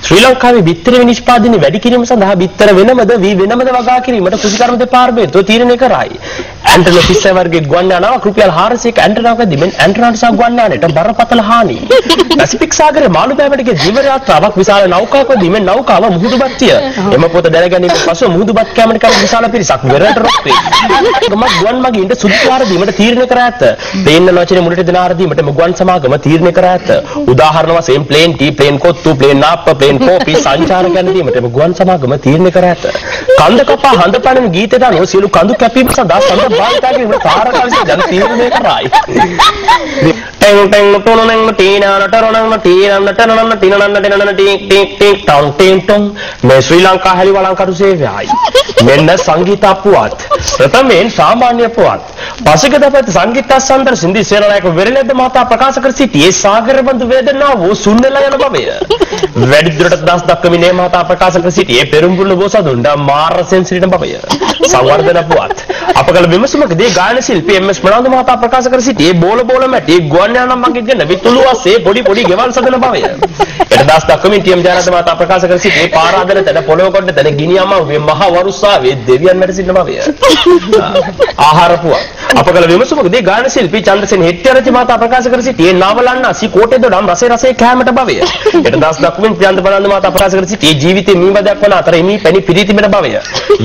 ශ්‍රී ලංකාවේ බිත්තර නිෂ්පාදනය වැඩි කිරීම සඳහා බිත්තර වෙනමද වී වෙනමද වගා කිරීමට කෘෂිකර්ම දෙපාර්තමේන්තුව තීරණය කරයි. ඇන්ටනා 30 වර්ගයේ ගුවන් යානාවක් රුපියල් 400ක ඇන්ටනාවක දිමෙන් ඇන්ටනාට සහ ගුවන් යානයට බරපතල හානි. පැසිෆික් සාගරයේ මාළුපෑමටගේ ජීව යාත්‍රාවක් විශාල නෞකාවක දිමෙන් නෞකාව මුහුදුබත්තිය. එම පොත දැනගැනීමෙන් පසුව මුහුදුබත් කැමරට කරන විශාල පිරිසක් වෙරළට රොක් වේ. ගමක් ගුවන් මගින්ට සුදුසුකාර දීමට තීරණය කර ඇත. ප්ලේන් වචනේ මුලට දෙන ආර දීමට ගුවන් සමාගම තීරණය කර ඇත. උදාහරණ වශයෙන් plain tea, plain kottu, plain නාප්ප, ප්ලේන් කෝපි සංචාරකයන් දීමට ගුවන් සමාගම තීරණය කර ඇත. කන්ද කපා හඳ පානන ගීතයට අනුව සියලු කඳු කැපීම් සඳහා සඳ භාවිතා කිරීම තාරකාවිසින් ජන තීරණය කරයි. ටෙන් ටෙන් ටොනනන් ටීනා නටරනන් ටීනන් නටනන් ටීනන් නටනන් ටී ටී ටී ටොන් ටී ටොන් මේ ශ්‍රී ලංකා හැලි වළංකඩු සේවයයි. මෙන්න සංගීත පුවත්. ප්‍රථමයෙන් සාමාන්‍ය පුවත්. පසුගියදා පැවති සංගීත සම්දර්ශන සින්දි සේනානායක වෙරළෙද්ද මහතා ප්‍රකාශ කර සිටියේ සාගර බඳු වේදනාව වූ සුන්නලා යන බවය. වැඩි දුරටත් දහස් දක්වමින් මේ මහතා ප්‍රකාශ කර සිටියේ පෙරම්පුල්ල බෝසතුන්ට මාරසෙන් සිටින බවය. සංවර්ධන පුවත්. අප කළ විමසුමකදී ගායන ශිල්පී එම්.එස්. ප්‍රනාන්දු මහතා ප්‍රකාශ කර සිටියේ බෝල මැටි ගුවන් යානම් මගින් විතුළු වස්සේ පොඩි ගෙවල් සදන බවය. එට දහස් දක්වමින් ටීඑම් ජයනන්ද මහතා ප්‍රකාශ කර සිටියේ පාරාදන තැන පොළොව කොට තැන ගිනි යමා මහ වරුසාවේ දෙවියන් වැඩ සිටින බවය. ආහාර පුවත්. අප කළ විමසුමකදී ගායන ශිල්පී චන්ද්‍රසේන හෙට්ටිආරච්චි මහතා ප්‍රකාශ කර සිටියේ නාවලන්න අසි කෝටේ දොඩම් රසේ කෑමට බවය. එට දහස් දක්වමින් ප්‍රියන්ත ප්‍රනාන්දු මහතා ප්‍රකාශ කර සිටියේ ජීවිතේ මීබදයක් වන අතර එමි පැණි පිරී තිබෙන බවය.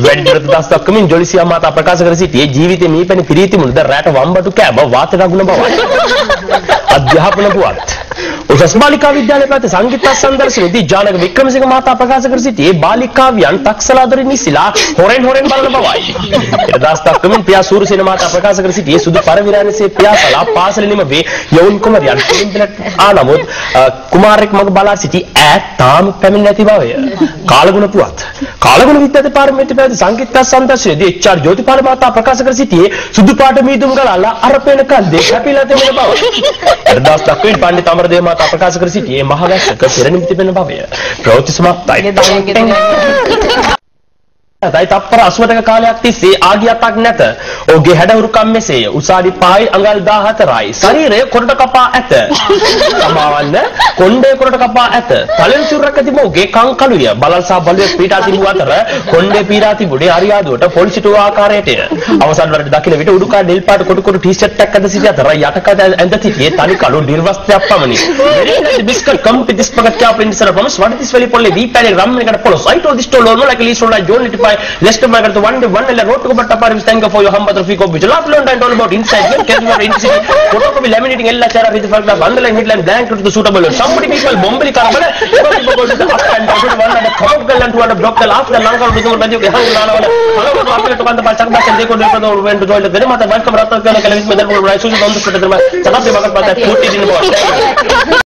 වැඩි දුරට දහස් දක්වමින් ජොලිසියා මහතා ප්‍රකාශ කර සිටියේ ජීවිතේ මී පැණි පිරී තිබුණද රැට වම්බටු කෑම වාත රගුණ බවයි. අධ්‍යාපන පුවත්. උසස් බාලිකා විද්‍යාලයේ පැවති සංගීත සම්දර්ශනයේදී ජානක වික්‍රමසිංහ මහතා ප්‍රකාශ කර සිටියේ බාලිකාවියන් තක්සලාදොරින් නිසිලා හොරෙන් බලන බවයි. ඊට දහස් දක්වමින් පියා සූරසේන මහතා ප්‍රකාශ කර සිටියේ සුදු පරවිරාණසේ පියාසලා පාසල නිමවේ යවුන් කුමරියන් පිළිඳින ආනමුත් කුමාරෙක් මග බලා සිටි ඈ තාම පැමිණ නැති බවය. කාලගුණ පුවත්. කාලගුණ විද්‍යා දෙපාර්තමේන්තුවේ පැවති සංගීත සම්දර්ශනයේදී එච්.ආර්. ජෝතිපාල මහතා ප්‍රකාශ කර සිටියේ සුදු පාට මීදුම් ගලලා අරපේන කන්දේ කැපිලා තිබෙන බව. ඊට දහස් දක්වමින් පණ්ඩිත අමරදේව මහතා ප්‍රකාශ කර සිටියේ මහවැස්සක පෙරනිමි තිබෙන බවය. ප්‍රවෘත්ති සමාප්තයි. තයි තප්පර 80ක කාලයක් තිස්සේ ආගියක්ක් නැත. ඔහුගේ හැඩහුරුකම් මෙසේය. උසාවි පහයි අඟල් 14යි. ශරීරය කොරට කපා ඇත. සමාවන්න කොණ්ඩේ කොරට කපා ඇත. තලෙන් සුරක තිබු ඔහුගේ කං කළුය. බලල් සහ බලුවේ පීඩා තිබු අතර කොණ්ඩේ පීඩා තිබුණේ අරියාදුවට පොලිසිටුව ආකාරයටය. අවසන් වරට දකින විට උඩුකය නිල් පාට කොට ටී-ෂර්ට් එකක් අද සිටි අතර යටකය ඇඳ සිටියේ තනි කළු නිර්වස්ත්‍රයක් පමණි. බිස්කට් කම්පි this packet chop in sir promise what is this very polly we panic ram eකට පොළොස් I told this to loan like least roll John 95 Leicester Magar to one day one road to but apart thank for your humble trophy of which last learn and all about inside game can you are inside photocopy laminating ella chara with for the bundle and headline blank to the suitable somebody people bombali karabala people go to the up and down to one and come girl and to one block the last the long out to the you hang on hello after to the pachak back and they could never went to join the mata welcome rata kana kala with me then so on the chakap bagat pata 40 din